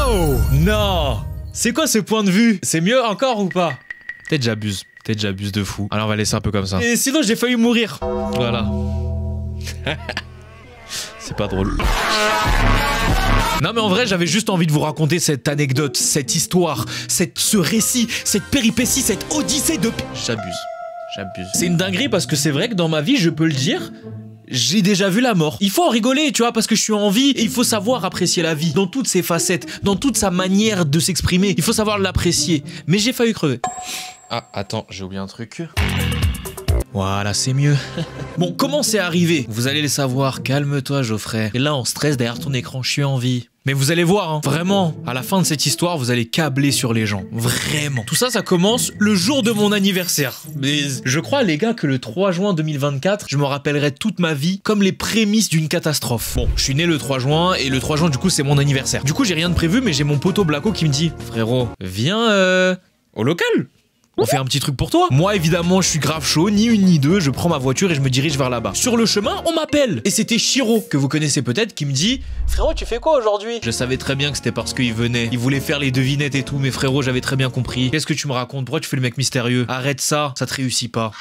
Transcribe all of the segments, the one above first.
Wow! Non! C'est quoi ce point de vue? C'est mieux encore ou pas? Peut-être j'abuse. Peut-être j'abuse de fou. Alors on va laisser un peu comme ça. Et sinon j'ai failli mourir. Voilà. C'est pas drôle. Non mais en vrai j'avais juste envie de vous raconter cette anecdote, cette histoire, ce récit, cette péripétie, cette odyssée de... J'abuse. C'est une dinguerie parce que c'est vrai que dans ma vie, je peux le dire, j'ai déjà vu la mort. Il faut en rigoler, tu vois, parce que je suis en vie et il faut savoir apprécier la vie dans toutes ses facettes, dans toute sa manière de s'exprimer. Il faut savoir l'apprécier. Mais j'ai failli crever. Ah, attends, j'ai oublié un truc. Voilà, c'est mieux. Bon, comment c'est arrivé? Vous allez le savoir, calme-toi Geoffrey. Et là, on stresse derrière ton écran, je suis en vie. Mais vous allez voir, hein, vraiment, à la fin de cette histoire, vous allez câbler sur les gens. Vraiment. Tout ça, ça commence le jour de mon anniversaire. Mais je crois, les gars, que le 3 juin 2024, je me rappellerai toute ma vie comme les prémices d'une catastrophe. Bon, je suis né le 3 juin, et le 3 juin, du coup, c'est mon anniversaire. Du coup, j'ai rien de prévu, mais j'ai mon poteau Blacko qui me dit « Frérot, viens au local !» On fait un petit truc pour toi. Moi, évidemment, je suis grave chaud, ni une ni deux, je prends ma voiture et je me dirige vers là-bas. Sur le chemin, on m'appelle. Et c'était Shiro, que vous connaissez peut-être, qui me dit « Frérot, tu fais quoi aujourd'hui ?» Je savais très bien que c'était parce qu'il venait. Il voulait faire les devinettes et tout, mais frérot, j'avais très bien compris. Qu'est-ce que tu me racontes? Pourquoi tu fais le mec mystérieux? Arrête ça te réussit pas.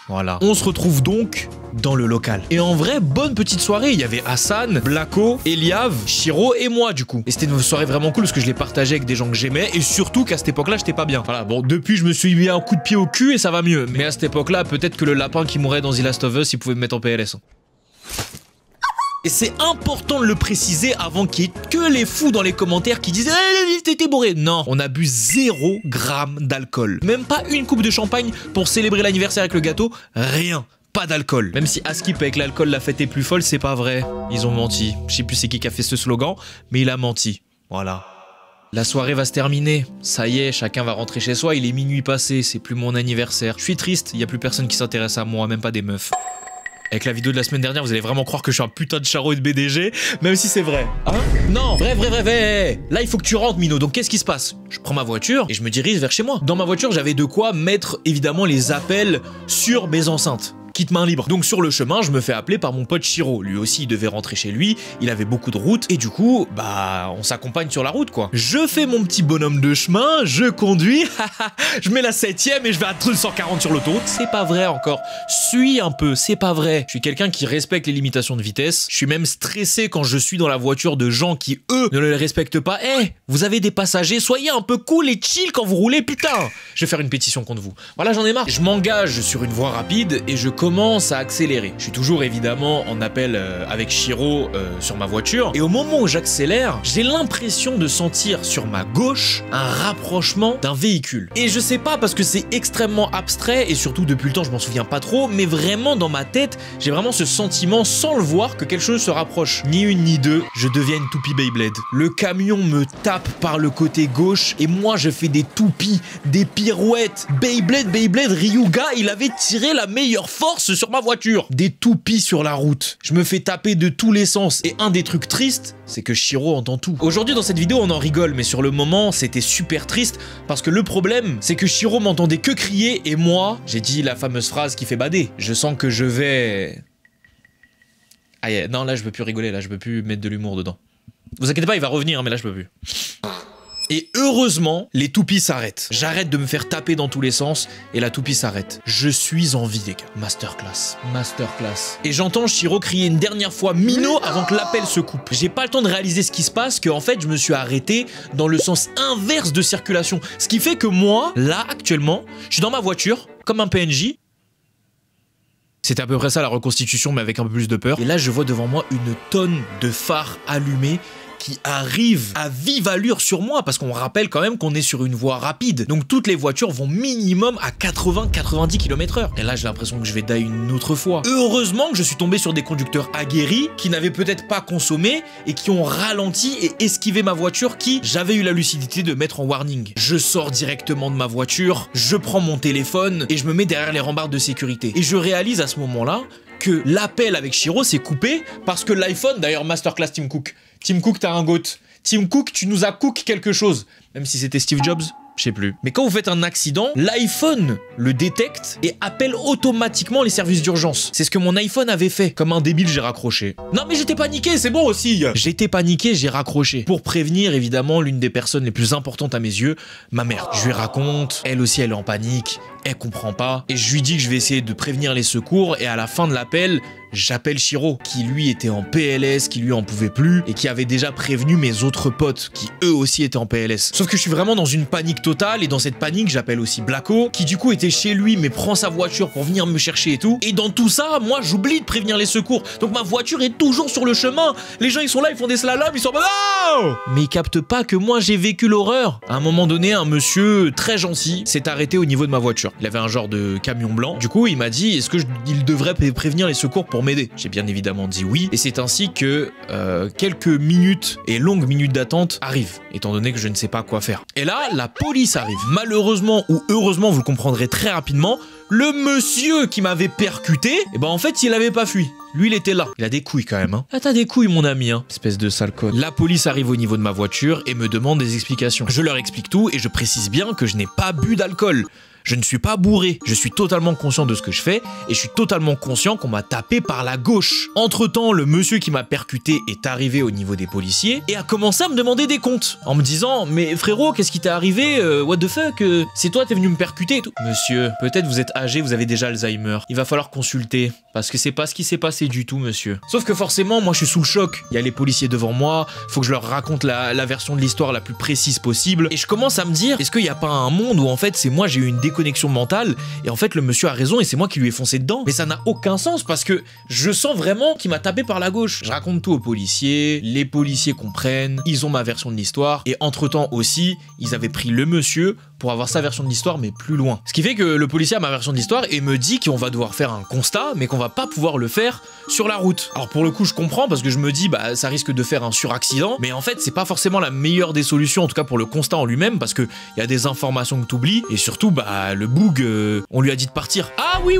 Voilà. On se retrouve donc dans le local. Et en vrai, bonne petite soirée. Il y avait Hassan, Blacko, Eliav, Shiro et moi du coup. Et c'était une soirée vraiment cool parce que je l'ai partagée avec des gens que j'aimais et surtout qu'à cette époque-là, j'étais pas bien. Voilà, bon, depuis, je me suis mis un coup de pied au cul et ça va mieux. Mais à cette époque-là, peut-être que le lapin qui mourait dans The Last of Us, il pouvait me mettre en PLS. Et c'est important de le préciser avant qu'il y ait que les fous dans les commentaires qui disent « t'étais bourré ». Non, on a bu 0 gramme d'alcool. Même pas une coupe de champagne pour célébrer l'anniversaire avec le gâteau. Rien. Pas d'alcool. Même si à Skip avec l'alcool la fête est plus folle, c'est pas vrai. Ils ont menti. Je sais plus c'est qui a fait ce slogan, mais il a menti. Voilà. La soirée va se terminer. Ça y est, chacun va rentrer chez soi. Il est minuit passé, c'est plus mon anniversaire. Je suis triste, il y a plus personne qui s'intéresse à moi, même pas des meufs. Avec la vidéo de la semaine dernière, vous allez vraiment croire que je suis un putain de charreau et de BDG, même si c'est vrai. Hein? Non, bref. Là, il faut que tu rentres, Mino. Donc, qu'est-ce qui se passe? Je prends ma voiture et je me dirige vers chez moi. Dans ma voiture, j'avais de quoi mettre, évidemment, les appels sur mes enceintes. Quitte main libre. Donc sur le chemin, je me fais appeler par mon pote Shiro. Lui aussi, il devait rentrer chez lui, il avait beaucoup de route, et du coup, bah, on s'accompagne sur la route, quoi. Je fais mon petit bonhomme de chemin, je conduis, je mets la 7ème et je vais à 240 sur l'autoroute. C'est pas vrai encore. Suis un peu, c'est pas vrai. Je suis quelqu'un qui respecte les limitations de vitesse. Je suis même stressé quand je suis dans la voiture de gens qui, eux, ne les respectent pas. Eh, vous avez des passagers, soyez un peu cool et chill quand vous roulez, putain. Je vais faire une pétition contre vous. Voilà, j'en ai marre. Je m'engage sur une voie rapide et je commence à accélérer. Je suis toujours évidemment en appel avec Shiro sur ma voiture et au moment où j'accélère, j'ai l'impression de sentir sur ma gauche un rapprochement d'un véhicule. Et je sais pas parce que c'est extrêmement abstrait et surtout depuis le temps je m'en souviens pas trop, mais vraiment dans ma tête, j'ai vraiment ce sentiment sans le voir que quelque chose se rapproche. Ni une ni deux, je deviens une toupie Beyblade. Le camion me tape par le côté gauche et moi je fais des toupies, des pirouettes. Beyblade, Ryuga, il avait tiré la meilleure force sur ma voiture. Des toupies sur la route. Je me fais taper de tous les sens. Et un des trucs tristes, c'est que Shiro entend tout. Aujourd'hui, dans cette vidéo, on en rigole, mais sur le moment, c'était super triste parce que le problème, c'est que Shiro m'entendait que crier et moi, j'ai dit la fameuse phrase qui fait bader. Je sens que je vais... Ah, non, là, je peux plus rigoler, là, je peux plus mettre de l'humour dedans. Vous inquiétez pas, il va revenir, hein, mais là, je peux plus. Et heureusement, les toupies s'arrêtent. J'arrête de me faire taper dans tous les sens et la toupie s'arrête. Je suis en vie, les gars. Masterclass. Et j'entends Shiro crier une dernière fois Mino avant que l'appel se coupe. J'ai pas le temps de réaliser ce qui se passe, qu'en fait, je me suis arrêté dans le sens inverse de circulation. Ce qui fait que moi, là, actuellement, je suis dans ma voiture, comme un PNJ. C'était à peu près ça la reconstitution, mais avec un peu plus de peur. Et là, je vois devant moi une tonne de phares allumés qui arrive à vive allure sur moi, parce qu'on rappelle quand même qu'on est sur une voie rapide. Donc toutes les voitures vont minimum à 80-90 km/h. Et là, j'ai l'impression que je vais die une autre fois. Heureusement que je suis tombé sur des conducteurs aguerris qui n'avaient peut-être pas consommé et qui ont ralenti et esquivé ma voiture qui, j'avais eu la lucidité de mettre en warning. Je sors directement de ma voiture, je prends mon téléphone et je me mets derrière les rambardes de sécurité. Et je réalise à ce moment-là que l'appel avec Shiro s'est coupé parce que l'iPhone, d'ailleurs masterclass Tim Cook, t'as un goat. Tim Cook, tu nous as cook quelque chose. Même si c'était Steve Jobs, Je sais plus. Mais quand vous faites un accident, l'iPhone le détecte et appelle automatiquement les services d'urgence. C'est ce que mon iPhone avait fait. Comme un débile, j'ai raccroché. Non mais j'étais paniqué, c'est bon aussi. J'étais paniqué, j'ai raccroché. Pour prévenir évidemment l'une des personnes les plus importantes à mes yeux, ma mère. Je lui raconte, elle aussi elle est en panique, elle comprend pas. Et je lui dis que je vais essayer de prévenir les secours et à la fin de l'appel, j'appelle Shiro, qui lui était en PLS, qui lui en pouvait plus, et qui avait déjà prévenu mes autres potes, qui eux aussi étaient en PLS. Sauf que je suis vraiment dans une panique totale, et dans cette panique, j'appelle aussi Blacko, qui du coup était chez lui, mais prend sa voiture pour venir me chercher et tout. Et dans tout ça, moi j'oublie de prévenir les secours, donc ma voiture est toujours sur le chemin. Les gens ils sont là, ils font des slaloms, ils sont oh mais ils captent pas que moi j'ai vécu l'horreur. À un moment donné, un monsieur très gentil s'est arrêté au niveau de ma voiture. Il avait un genre de camion blanc. Du coup, il m'a dit, est-ce que il devrait prévenir les secours pour m'aider? J'ai bien évidemment dit oui, et c'est ainsi que quelques minutes et longues minutes d'attente arrivent, étant donné que je ne sais pas quoi faire. Et là, la police arrive. Malheureusement ou heureusement, vous le comprendrez très rapidement, le monsieur qui m'avait percuté, et ben en fait, il avait pas fui. Lui, il était là. Il a des couilles quand même, hein. Ah, t'as des couilles, mon ami, hein. Espèce de sale code. La police arrive au niveau de ma voiture et me demande des explications. Je leur explique tout et je précise bien que je n'ai pas bu d'alcool. Je ne suis pas bourré, je suis totalement conscient de ce que je fais et je suis totalement conscient qu'on m'a tapé par la gauche. Entre-temps, le monsieur qui m'a percuté est arrivé au niveau des policiers et a commencé à me demander des comptes en me disant « Mais frérot, qu'est-ce qui t'est arrivé? What the fuck? C'est toi, t'es venu me percuter et tout. » Monsieur, peut-être vous êtes âgé, vous avez déjà Alzheimer. Il va falloir consulter parce que c'est pas ce qui s'est passé du tout, monsieur. Sauf que forcément, moi je suis sous le choc. Il y a les policiers devant moi, faut que je leur raconte la version de l'histoire la plus précise possible et je commence à me dire, est-ce qu'il n'y a pas un monde où en fait c'est moi j'ai eu une déconnexion mentale et en fait le monsieur a raison et c'est moi qui lui ai foncé dedans? Mais ça n'a aucun sens parce que je sens vraiment qu'il m'a tapé par la gauche. Je raconte tout aux policiers, les policiers comprennent, ils ont ma version de l'histoire et entre temps aussi ils avaient pris le monsieur pour avoir sa version de l'histoire mais plus loin. Ce qui fait que le policier a ma version de l'histoire et me dit qu'on va devoir faire un constat mais qu'on va pas pouvoir le faire sur la route. Alors pour le coup je comprends parce que je me dis bah ça risque de faire un suraccident mais en fait c'est pas forcément la meilleure des solutions en tout cas pour le constat en lui-même parce que il y a des informations que t'oublies et surtout bah le boug on lui a dit de partir. Ah oui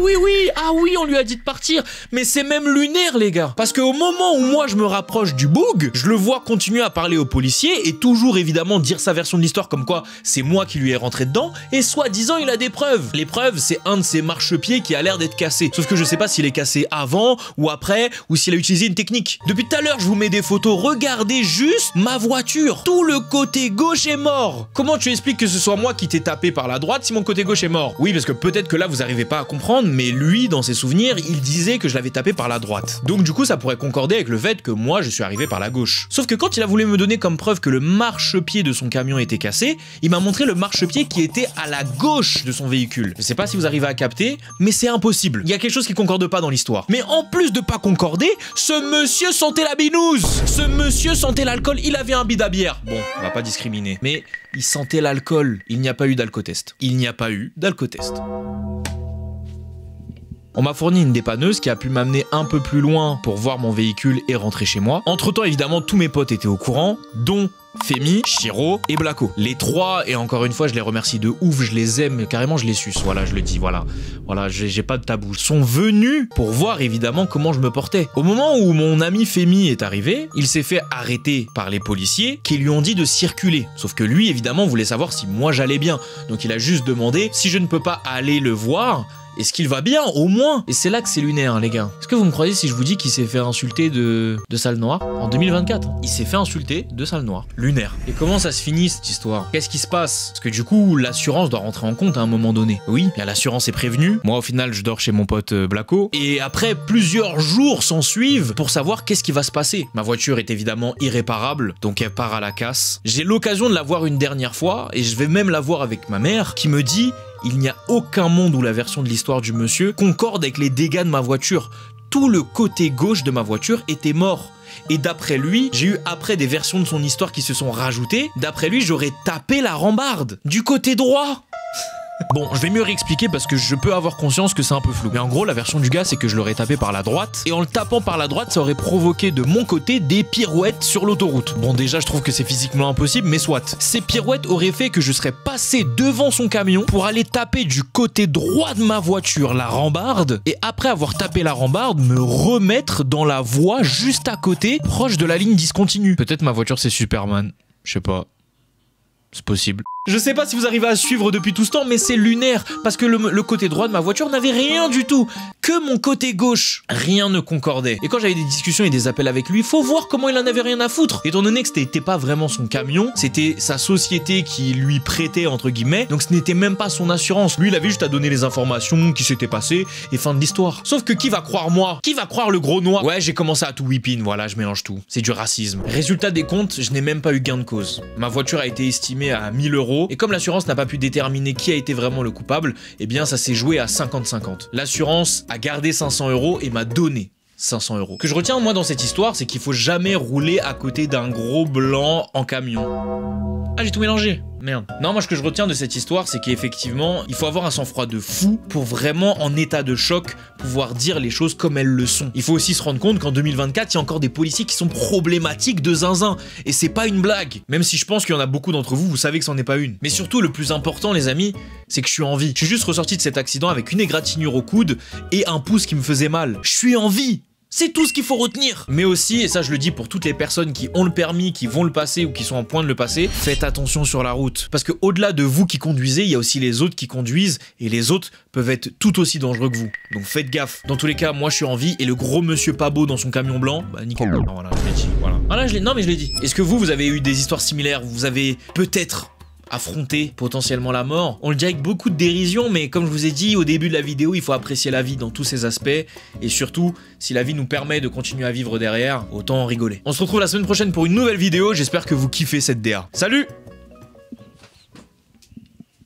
on lui a dit de partir mais c'est même lunaire les gars parce qu'au moment où moi je me rapproche du boug je le vois continuer à parler aux policiers et toujours évidemment dire sa version de l'histoire comme quoi c'est moi qui lui ai rentré dedans et soi-disant il a des preuves. Les preuves c'est un de ses marchepieds qui a l'air d'être cassé sauf que je sais pas s'il est cassé avant ou après ou s'il a utilisé une technique. Depuis tout à l'heure je vous mets des photos, regardez juste ma voiture, tout le côté gauche est mort. Comment tu expliques que ce soit moi qui t'ai tapé par la droite si mon côté gauche est mort? Oui parce que peut-être que là vous arrivez pas à comprendre mais lui dans ses souvenirs il disait que je l'avais tapé par la droite. Donc du coup ça pourrait concorder avec le fait que moi je suis arrivé par la gauche. Sauf que quand il a voulu me donner comme preuve que le marchepied de son camion était cassé, il m'a montré le marchepied qui était à la gauche de son véhicule. Je sais pas si vous arrivez à capter mais c'est impossible. Il y a quelque chose qui concorde pas dans l'histoire. Mais en plus de pas concorder, ce monsieur sentait la binouse. Ce monsieur sentait l'alcool, il avait un bide à bière. Bon, on va pas discriminer. Mais il sentait l'alcool. Il n'y a pas eu d'alcotest. Il n'y a pas eu d'alcotest. On m'a fourni une dépanneuse qui a pu m'amener un peu plus loin pour voir mon véhicule et rentrer chez moi. Entre-temps, évidemment, tous mes potes étaient au courant, dont Femi, Shiro et Blacko. Les trois, et encore une fois, je les remercie de ouf, je les aime, carrément je les suce, voilà, je le dis, voilà, j'ai pas de tabou. Sont venus pour voir évidemment comment je me portais. Au moment où mon ami Femi est arrivé, il s'est fait arrêter par les policiers qui lui ont dit de circuler. Sauf que lui, évidemment, voulait savoir si moi j'allais bien. Donc il a juste demandé si je ne peux pas aller le voir. Est-ce qu'il va bien, au moins? Et c'est là que c'est lunaire, les gars. Est-ce que vous me croyez si je vous dis qu'il s'est fait insulter de sale noire en 2024? Il s'est fait insulter de sale noire. Lunaire. Et comment ça se finit, cette histoire? Qu'est-ce qui se passe? Parce que du coup, l'assurance doit rentrer en compte à un moment donné. Oui, l'assurance est prévenue. Moi, au final, je dors chez mon pote Blacko. Et après, plusieurs jours s'en suivent pour savoir qu'est-ce qui va se passer. Ma voiture est évidemment irréparable, donc elle part à la casse. J'ai l'occasion de la voir une dernière fois, et je vais même la voir avec ma mère, qui me dit... Il n'y a aucun monde où la version de l'histoire du monsieur concorde avec les dégâts de ma voiture. Tout le côté gauche de ma voiture était mort. Et d'après lui, j'ai eu après des versions de son histoire qui se sont rajoutées. D'après lui, j'aurais tapé la rambarde du côté droit. Bon, je vais mieux réexpliquer parce que je peux avoir conscience que c'est un peu flou. Mais en gros, la version du gars, c'est que je l'aurais tapé par la droite. Et en le tapant par la droite, ça aurait provoqué de mon côté des pirouettes sur l'autoroute. Bon, déjà, je trouve que c'est physiquement impossible, mais soit. Ces pirouettes auraient fait que je serais passé devant son camion pour aller taper du côté droit de ma voiture la rambarde. Et après avoir tapé la rambarde, me remettre dans la voie juste à côté, proche de la ligne discontinue. Peut-être ma voiture, c'est Superman. Je sais pas. C'est possible. Je sais pas si vous arrivez à suivre depuis tout ce temps, mais c'est lunaire, parce que le côté droit de ma voiture n'avait rien du tout, que mon côté gauche. Rien ne concordait. Et quand j'avais des discussions et des appels avec lui, faut voir comment il en avait rien à foutre. Étant donné que c'était pas vraiment son camion, c'était sa société qui lui prêtait, entre guillemets, donc ce n'était même pas son assurance. Lui, il avait juste à donner les informations qui s'étaient passées, et fin de l'histoire. Sauf que qui va croire moi? Qui va croire le gros noir? Ouais, j'ai commencé à tout whipping, voilà, je mélange tout. C'est du racisme. Résultat des comptes, je n'ai même pas eu gain de cause. Ma voiture a été estimée à 1000 €. Et comme l'assurance n'a pas pu déterminer qui a été vraiment le coupable, eh bien ça s'est joué à 50-50. L'assurance a gardé 500 € et m'a donné 500 €. Ce que je retiens moi dans cette histoire, c'est qu'il faut jamais rouler à côté d'un gros blanc en camion. Ah, j'ai tout mélangé. Merde. Non, moi ce que je retiens de cette histoire, c'est qu'effectivement, il faut avoir un sang-froid de fou pour vraiment, en état de choc, pouvoir dire les choses comme elles le sont. Il faut aussi se rendre compte qu'en 2024, il y a encore des policiers qui sont problématiques de zinzin. Et c'est pas une blague. Même si je pense qu'il y en a beaucoup d'entre vous, vous savez que c'en est pas une. Mais surtout, le plus important, les amis, c'est que je suis en vie. Je suis juste ressorti de cet accident avec une égratignure au coude et un pouce qui me faisait mal. Je suis en vie. C'est tout ce qu'il faut retenir. Mais aussi, et ça je le dis pour toutes les personnes qui ont le permis, qui vont le passer ou qui sont en point de le passer, faites attention sur la route. Parce que au-delà de vous qui conduisez, il y a aussi les autres qui conduisent et les autres peuvent être tout aussi dangereux que vous. Donc faites gaffe. Dans tous les cas, moi je suis en vie et le gros monsieur pas beau dans son camion blanc, bah nickel. Ah, voilà, je l'ai dit. Voilà. Voilà, non mais je l'ai dit. Est-ce que vous avez eu des histoires similaires? Vous avez peut-être affronter potentiellement la mort. On le dit avec beaucoup de dérision, mais comme je vous ai dit au début de la vidéo, il faut apprécier la vie dans tous ses aspects, et surtout, si la vie nous permet de continuer à vivre derrière, autant en rigoler. On se retrouve la semaine prochaine pour une nouvelle vidéo, j'espère que vous kiffez cette DA. Salut!